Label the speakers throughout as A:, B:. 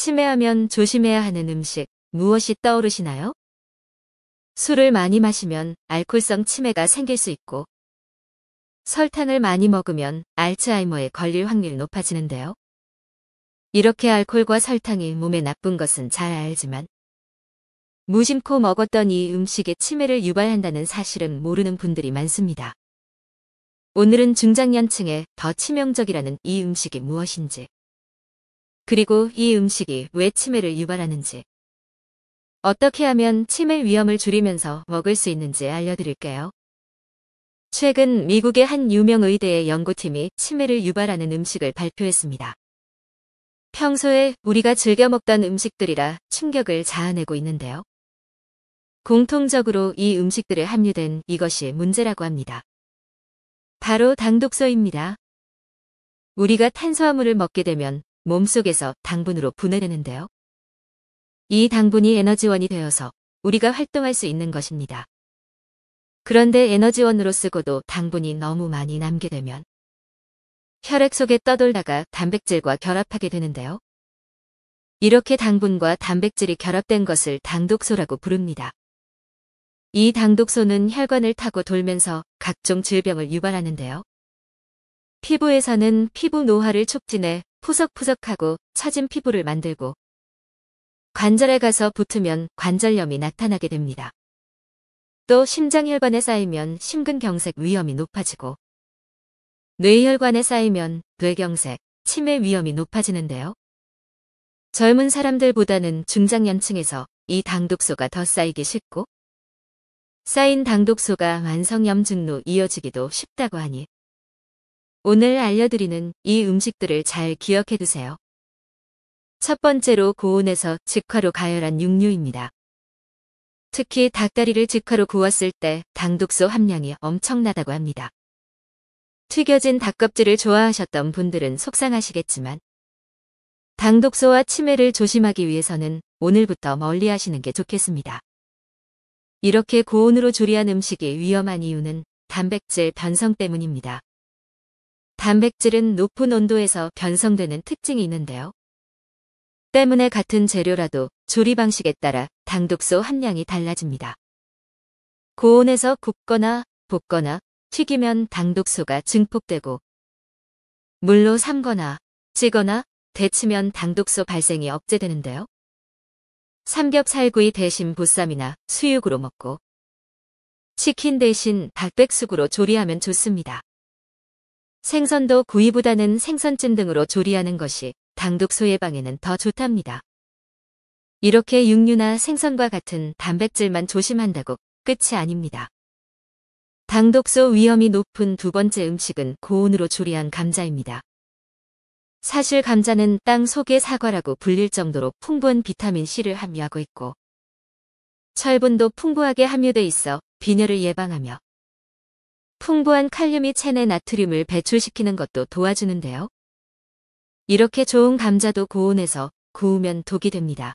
A: 치매하면 조심해야 하는 음식, 무엇이 떠오르시나요? 술을 많이 마시면 알코올성 치매가 생길 수 있고, 설탕을 많이 먹으면 알츠하이머에 걸릴 확률이 높아지는데요. 이렇게 알코올과 설탕이 몸에 나쁜 것은 잘 알지만, 무심코 먹었던 이 음식에 치매를 유발한다는 사실은 모르는 분들이 많습니다. 오늘은 중장년층에 더 치명적이라는 이 음식이 무엇인지, 그리고 이 음식이 왜 치매를 유발하는지, 어떻게 하면 치매 위험을 줄이면서 먹을 수 있는지 알려드릴게요. 최근 미국의 한 유명 의대의 연구팀이 치매를 유발하는 음식을 발표했습니다. 평소에 우리가 즐겨 먹던 음식들이라 충격을 자아내고 있는데요. 공통적으로 이 음식들에 함유된 이것이 문제라고 합니다. 바로 당독소입니다. 우리가 탄수화물을 먹게 되면 몸속에서 당분으로 분해되는데요. 이 당분이 에너지원이 되어서 우리가 활동할 수 있는 것입니다. 그런데 에너지원으로 쓰고도 당분이 너무 많이 남게 되면 혈액 속에 떠돌다가 단백질과 결합하게 되는데요. 이렇게 당분과 단백질이 결합된 것을 당독소라고 부릅니다. 이 당독소는 혈관을 타고 돌면서 각종 질병을 유발하는데요. 피부에서는 피부 노화를 촉진해 푸석푸석하고 처진 피부를 만들고, 관절에 가서 붙으면 관절염이 나타나게 됩니다. 또 심장혈관에 쌓이면 심근경색 위험이 높아지고, 뇌혈관에 쌓이면 뇌경색, 치매 위험이 높아지는데요. 젊은 사람들보다는 중장년층에서 이 당독소가 더 쌓이기 쉽고, 쌓인 당독소가 만성염증로 이어지기도 쉽다고 하니, 오늘 알려드리는 이 음식들을 잘 기억해 두세요. 첫 번째로 고온에서 직화로 가열한 육류입니다. 특히 닭다리를 직화로 구웠을 때 당독소 함량이 엄청나다고 합니다. 튀겨진 닭껍질을 좋아하셨던 분들은 속상하시겠지만, 당독소와 치매를 조심하기 위해서는 오늘부터 멀리 하시는 게 좋겠습니다. 이렇게 고온으로 조리한 음식이 위험한 이유는 단백질 변성 때문입니다. 단백질은 높은 온도에서 변성되는 특징이 있는데요. 때문에 같은 재료라도 조리 방식에 따라 당독소 함량이 달라집니다. 고온에서 굽거나 볶거나 튀기면 당독소가 증폭되고, 물로 삶거나 찌거나 데치면 당독소 발생이 억제되는데요. 삼겹살구이 대신 보쌈이나 수육으로 먹고, 치킨 대신 닭백숙으로 조리하면 좋습니다. 생선도 구이보다는 생선찜 등으로 조리하는 것이 당독소 예방에는 더 좋답니다. 이렇게 육류나 생선과 같은 단백질만 조심한다고 끝이 아닙니다. 당독소 위험이 높은 두 번째 음식은 고온으로 조리한 감자입니다. 사실 감자는 땅 속의 사과라고 불릴 정도로 풍부한 비타민 C를 함유하고 있고, 철분도 풍부하게 함유돼 있어 빈혈을 예방하며, 풍부한 칼륨이 체내 나트륨을 배출시키는 것도 도와주는데요. 이렇게 좋은 감자도 고온에서 구우면 독이 됩니다.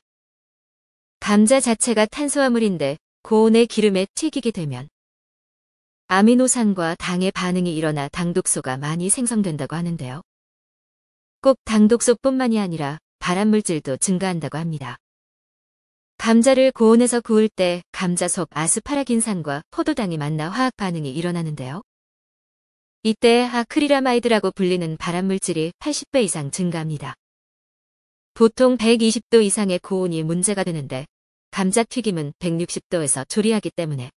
A: 감자 자체가 탄수화물인데 고온의 기름에 튀기게 되면 아미노산과 당의 반응이 일어나 당독소가 많이 생성된다고 하는데요. 꼭 당독소뿐만이 아니라 발암물질도 증가한다고 합니다. 감자를 고온에서 구울 때 감자 속 아스파라긴산과 포도당이 만나 화학 반응이 일어나는데요. 이때 아크릴아마이드라고 불리는 발암물질이 80배 이상 증가합니다. 보통 120도 이상의 고온이 문제가 되는데, 감자튀김은 160도에서 조리하기 때문에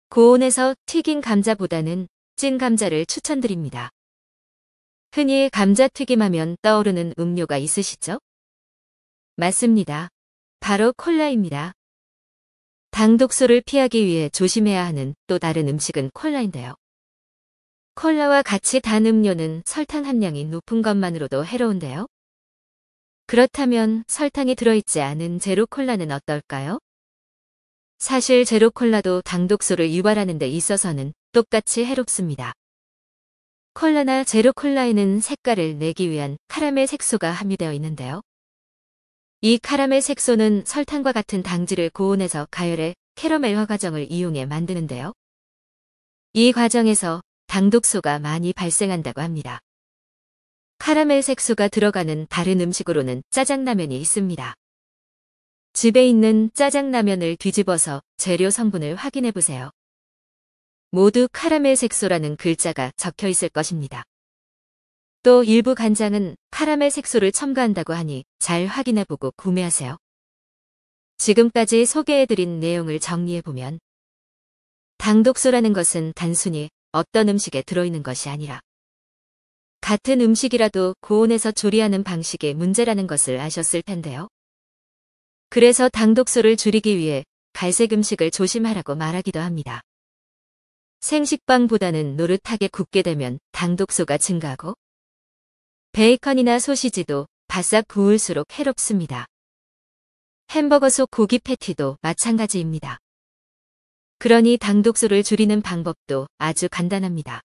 A: 고온에서 튀긴 감자보다는 찐 감자를 추천드립니다. 흔히 감자튀김하면 떠오르는 음료가 있으시죠? 맞습니다. 바로 콜라입니다. 당독소를 피하기 위해 조심해야 하는 또 다른 음식은 콜라인데요. 콜라와 같이 단 음료는 설탕 함량이 높은 것만으로도 해로운데요. 그렇다면 설탕이 들어있지 않은 제로 콜라는 어떨까요? 사실 제로 콜라도 당독소를 유발하는 데 있어서는 똑같이 해롭습니다. 콜라나 제로 콜라에는 색깔을 내기 위한 카라멜 색소가 함유되어 있는데요. 이 카라멜 색소는 설탕과 같은 당질을 고온에서 가열해 캐러멜화 과정을 이용해 만드는데요. 이 과정에서 당독소가 많이 발생한다고 합니다. 카라멜 색소가 들어가는 다른 음식으로는 짜장라면이 있습니다. 집에 있는 짜장라면을 뒤집어서 재료 성분을 확인해 보세요. 모두 카라멜 색소라는 글자가 적혀 있을 것입니다. 또 일부 간장은 카라멜 색소를 첨가한다고 하니 잘 확인해 보고 구매하세요. 지금까지 소개해드린 내용을 정리해보면 당독소라는 것은 단순히 어떤 음식에 들어있는 것이 아니라 같은 음식이라도 고온에서 조리하는 방식의 문제라는 것을 아셨을 텐데요. 그래서 당독소를 줄이기 위해 갈색 음식을 조심하라고 말하기도 합니다. 생식빵보다는 노릇하게 굽게 되면 당독소가 증가하고 베이컨이나 소시지도 바싹 구울수록 해롭습니다. 햄버거 속 고기 패티도 마찬가지입니다. 그러니 당독소를 줄이는 방법도 아주 간단합니다.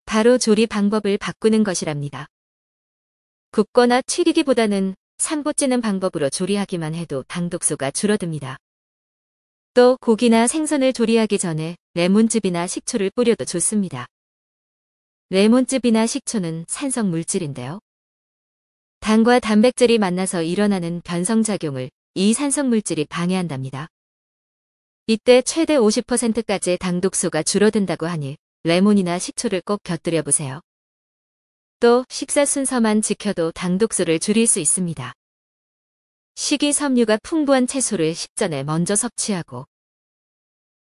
A: 바로 조리 방법을 바꾸는 것이랍니다. 굽거나 튀기기보다는 삶고 찌는 방법으로 조리하기만 해도 당독소가 줄어듭니다. 또 고기나 생선을 조리하기 전에 레몬즙이나 식초를 뿌려도 좋습니다. 레몬즙이나 식초는 산성 물질인데요. 당과 단백질이 만나서 일어나는 변성작용을 이 산성 물질이 방해한답니다. 이때 최대 50%까지의 당독소가 줄어든다고 하니 레몬이나 식초를 꼭 곁들여 보세요. 또 식사 순서만 지켜도 당독소를 줄일 수 있습니다. 식이섬유가 풍부한 채소를 식전에 먼저 섭취하고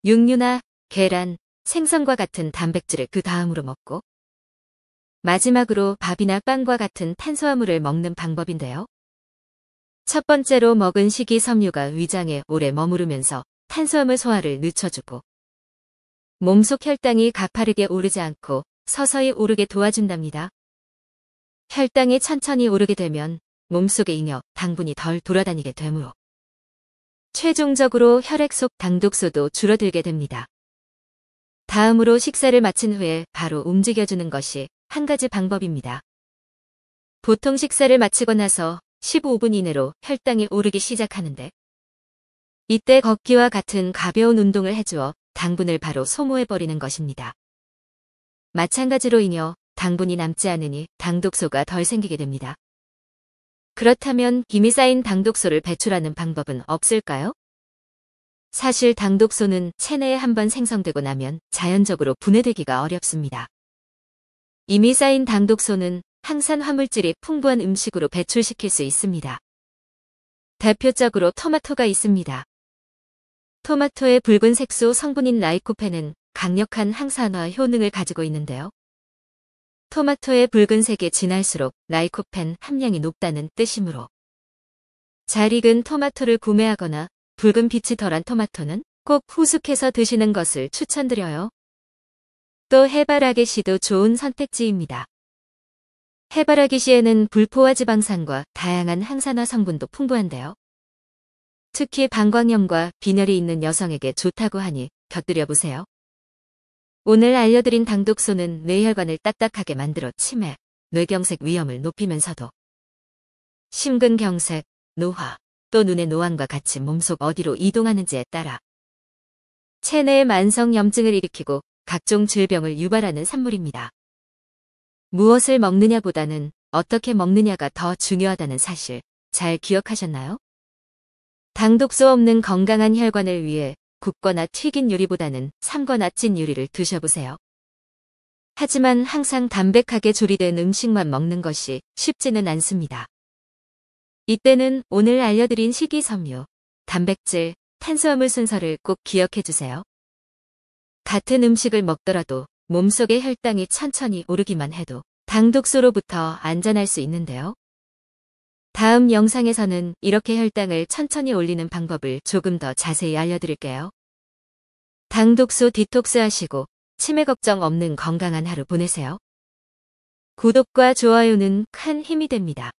A: 육류나 계란, 생선과 같은 단백질을 그 다음으로 먹고 마지막으로 밥이나 빵과 같은 탄수화물을 먹는 방법인데요. 첫 번째로 먹은 식이섬유가 위장에 오래 머무르면서 탄수화물 소화를 늦춰주고 몸속 혈당이 가파르게 오르지 않고 서서히 오르게 도와준답니다. 혈당이 천천히 오르게 되면 몸속에 잉여 당분이 덜 돌아다니게 되므로 최종적으로 혈액 속 당독소도 줄어들게 됩니다. 다음으로 식사를 마친 후에 바로 움직여주는 것이 한 가지 방법입니다. 보통 식사를 마치고 나서 15분 이내로 혈당이 오르기 시작하는데 이때 걷기와 같은 가벼운 운동을 해주어 당분을 바로 소모해버리는 것입니다. 마찬가지로 잉여 당분이 남지 않으니 당독소가 덜 생기게 됩니다. 그렇다면 김이 쌓인 당독소를 배출하는 방법은 없을까요? 사실 당독소는 체내에 한번 생성되고 나면 자연적으로 분해되기가 어렵습니다. 이미 쌓인 당독소는 항산 화물질이 풍부한 음식으로 배출시킬 수 있습니다. 대표적으로 토마토가 있습니다. 토마토의 붉은 색소 성분인 라이코펜은 강력한 항산화 효능을 가지고 있는데요. 토마토의 붉은색이 진할수록 라이코펜 함량이 높다는 뜻이므로 잘 익은 토마토를 구매하거나 붉은 빛이 덜한 토마토는 꼭 후숙해서 드시는 것을 추천드려요. 또 해바라기씨도 좋은 선택지입니다. 해바라기씨에는 불포화 지방산과 다양한 항산화 성분도 풍부한데요. 특히 방광염과 빈혈이 있는 여성에게 좋다고 하니 곁들여 보세요. 오늘 알려드린 당독소는 뇌혈관을 딱딱하게 만들어 치매, 뇌경색 위험을 높이면서도 심근경색, 노화, 또 눈의 노안과 같이 몸속 어디로 이동하는지에 따라 체내의 만성염증을 일으키고 각종 질병을 유발하는 산물입니다. 무엇을 먹느냐보다는 어떻게 먹느냐가 더 중요하다는 사실 잘 기억하셨나요? 당독소 없는 건강한 혈관을 위해 굽거나 튀긴 요리보다는 삶거나 찐 요리를 드셔보세요. 하지만 항상 담백하게 조리된 음식만 먹는 것이 쉽지는 않습니다. 이때는 오늘 알려드린 식이섬유, 단백질, 탄수화물 순서를 꼭 기억해 주세요. 같은 음식을 먹더라도 몸속의 혈당이 천천히 오르기만 해도 당독소로부터 안전할 수 있는데요. 다음 영상에서는 이렇게 혈당을 천천히 올리는 방법을 조금 더 자세히 알려드릴게요. 당독소 디톡스 하시고 치매 걱정 없는 건강한 하루 보내세요. 구독과 좋아요는 큰 힘이 됩니다.